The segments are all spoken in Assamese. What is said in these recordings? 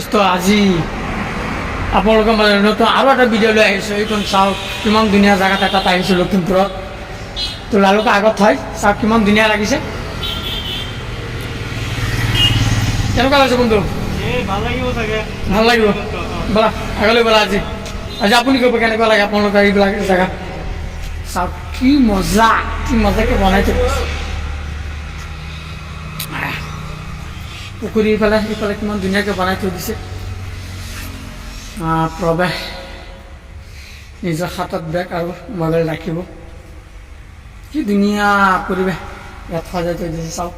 তো আজি আপোনালোকৰ মাজত নতুন আৰু এটা ভিডিঅ' লৈ আহিছোঁ। এইখন চাওক কিমান ধুনীয়া জেগাত এটাত আহিছোঁ লখিমপুৰত। তো লালুকৰ আগত হয়, চাওক কিমান ধুনীয়া লাগিছে। কেনেকুৱা লাগিছে বন্ধু? ভাল লাগিব চাগে। ভাল লাগিব ব'লা আগলৈ ব'লা। আজি আজি আপুনি ক'ব কেনেকুৱা লাগে আপোনালোকৰ এইবিলাক জেগা। চাওক কি মজাকৈ বনাইছে। পুখুৰী ইফালে কিমান ধুনীয়াকৈ বনাই থৈ দিছে। প্ৰৱেশ নিজৰ হাতত বেগ আৰু মোবাইল ৰাখিব। কি ধুনীয়া পৰিৱেশ ইয়াত সজাই থৈ দিছে চাওক।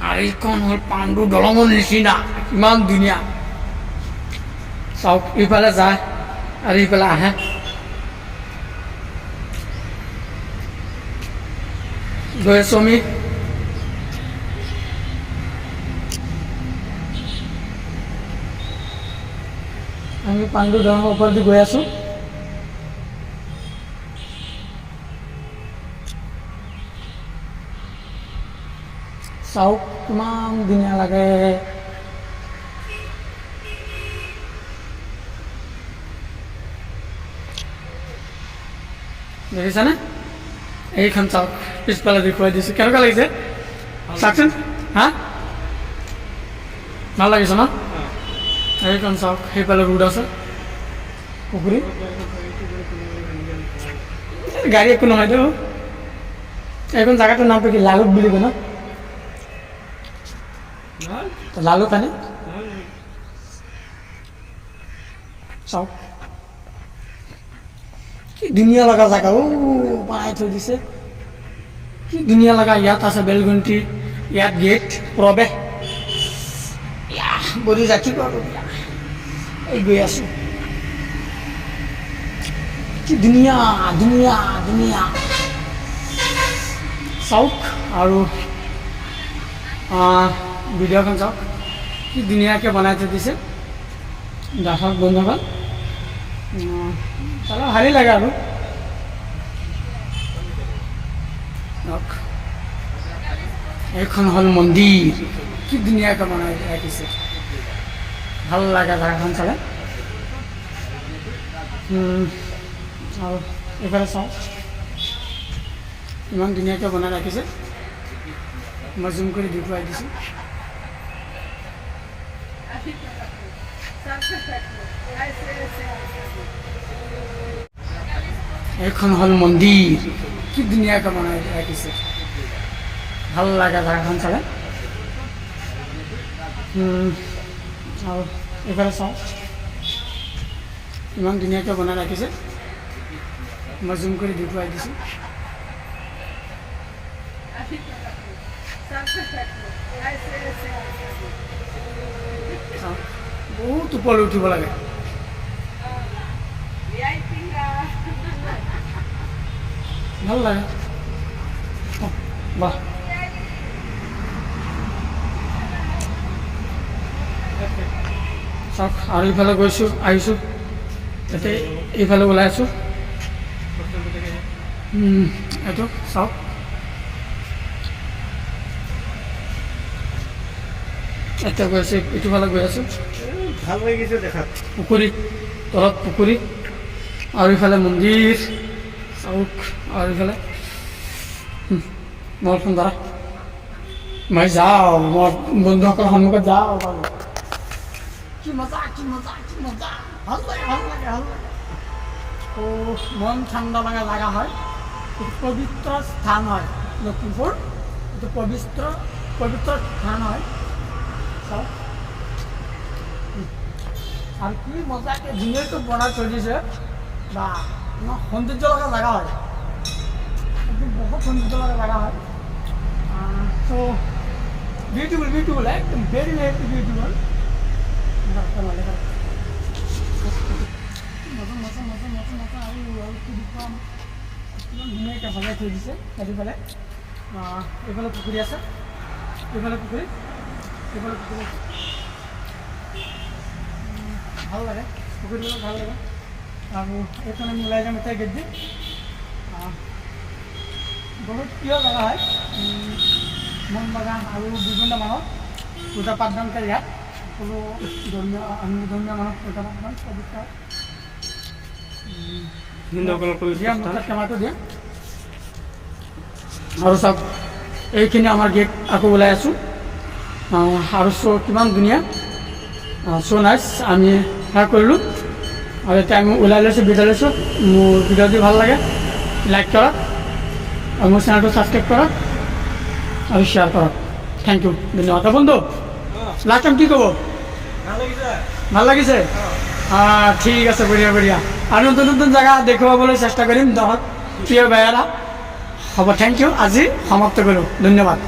আৰু এইখন হ'ল পাণ্ডু দলঙৰ নিচিনা, ইমান ধুনীয়া। চাওক ইফালে যায় আৰু ইফালে আহে। গৈ আছোঁ আমি পাণ্ডু দলঙৰ ওপৰেদি গৈ আছোঁ। চাওক কিমান ধুনীয়া লাগে। দেখিছানে? এইখন চাওক পিছফালে দেখুৱাই দিছোঁ। কেনেকুৱা লাগিছে চাওকচোন। হা ভাল লাগিছে ন? এইখন চাওক সেইফালে ৰোড আছে, পুখুৰী। গাড়ী একো নহয় তো। এইখন জেগাটোৰ নামটো কি? লালুক বুলি কয় ন? লালুক হয়নে? চাওক কি ধুনীয়া লগা জেগা বনাই থৈ দিছে। কি ধুনীয়া লগা। ইয়াত আছে বেলগুণ্টি, ইয়াত গেট প্ৰৱেশ। বহি যাঠি এই গৈ আছোঁ। কি ধুনীয়া ধুনীয়া ধুনীয়া চাওক। আৰু ভিডিঅ'খন চাওক কি ধুনীয়াকৈ বনাই থৈ দিছে। দৰ্শক বন্ধুসকল চালে ভালেই লাগে আৰু। এইখন হ'ল মন্দিৰ, কি ধুনীয়াকৈ বনাই ৰাখিছে। ভাল লাগে জেগাখন চালে। আৰু এইফালে চাওঁ ইমান ধুনীয়াকৈ বনাই ৰাখিছে। মই জুম কৰি দেখুৱাই দিছোঁ। এইখন হ'ল মন্দিৰ, কি ধুনীয়াকৈ বনাই ৰাখিছে। ভাল লাগে জেগাখন চালে। আৰু এইফালে চাওঁ ইমান ধুনীয়াকৈ বনাই ৰাখিছে। মই জুম কৰি দেখুৱাই দিছোঁ। বহুত ওপৰলৈ উঠিব লাগে। ভাল লাগে বাহ। চাওক আৰু ইফালে গৈছোঁ আহিছোঁ, এতিয়া এইফালে ওলাই আছোঁ। এইটো চাওক এতিয়া গৈ আছোঁ, ইটো ফালে গৈ আছোঁ। ভাল লাগিছে দেখাত। পুখুৰী তলত পুখুৰী আৰু ইফালে মন্দিৰ চাওক। আৰু ইফালে বৰ সুন্দৰ। মই যাওঁ, মোৰ বন্ধুসকলৰ সন্মুখত যাওঁ। কি মজা কি মজা কি মজা। ভাল লাগে ভাল লাগে ভাল লাগে। মন ঠাণ্ডা লগা জেগা হয়। এইটো পবিত্ৰ স্থান হয় লখিমপুৰ। এইটো পবিত্ৰ স্থান হয়। চাওক আৰু কি মজাকৈ ধুনীয়াকৈ বনাই থৈ দিছে। বা ইমান সৌন্দৰ্য লগা জেগা হয়। এইটো বহুত সৌন্দৰ্য লগা জেগা হয়। চ' বিউটিফুল একদম ভেৰি বিউটিফুল। ধুনীয়াকৈ সজাই থৈ দিছে চাৰিওফালে। এইফালে পুখুৰী আছে, এইফালে পুখুৰী আছে। ভাল লাগে পুখুৰীবিলাক, ভাল লাগে। আৰু এইফালে আমি ওলাই যাম এতিয়া গেট দি। বহুত প্ৰিয় জেগা হয়। মন বাগান আৰু বিভিন্ন মানুহ পূজা পাঠদান কৰে ইয়াত সকলো ধৰ্মীয় ধৰ্মীয় মানুহ পূজা পাঠদান পবিত্ৰ হিন্দুসকলৰ দিয়া মোক কেমেৰাটো দিয়া আৰু চাওক এইখিনি আমাৰ গেট আকৌ ওলাই আছোঁ আৰু চ' কিমান ধুনীয়া চ' নাইচ আমি সেয়া কৰিলোঁ আৰু এতিয়া আমি ওলাই লৈছোঁ বিদায় লৈছোঁ মোৰ ভিডিঅ' যদি ভাল লাগে লাইক কৰক আৰু মোৰ চেনেলটো ছাবস্ক্ৰাইব কৰক আৰু শ্বেয়াৰ কৰক থেংক ইউ ধন্যবাদ বন্ধু লাষ্ট টাইম কি ক'ব ভাল লাগিছে ভাল লাগিছে ঠিক আছে বঢ়িয়া বঢ়িয়া আৰু নতুন নতুন জেগা দেখুৱাবলৈ চেষ্টা কৰিম দহত প্ৰিয় ভাইয়েৰা হ'ব থেংক ইউ আজি সমাপ্ত কৰোঁ ধন্যবাদ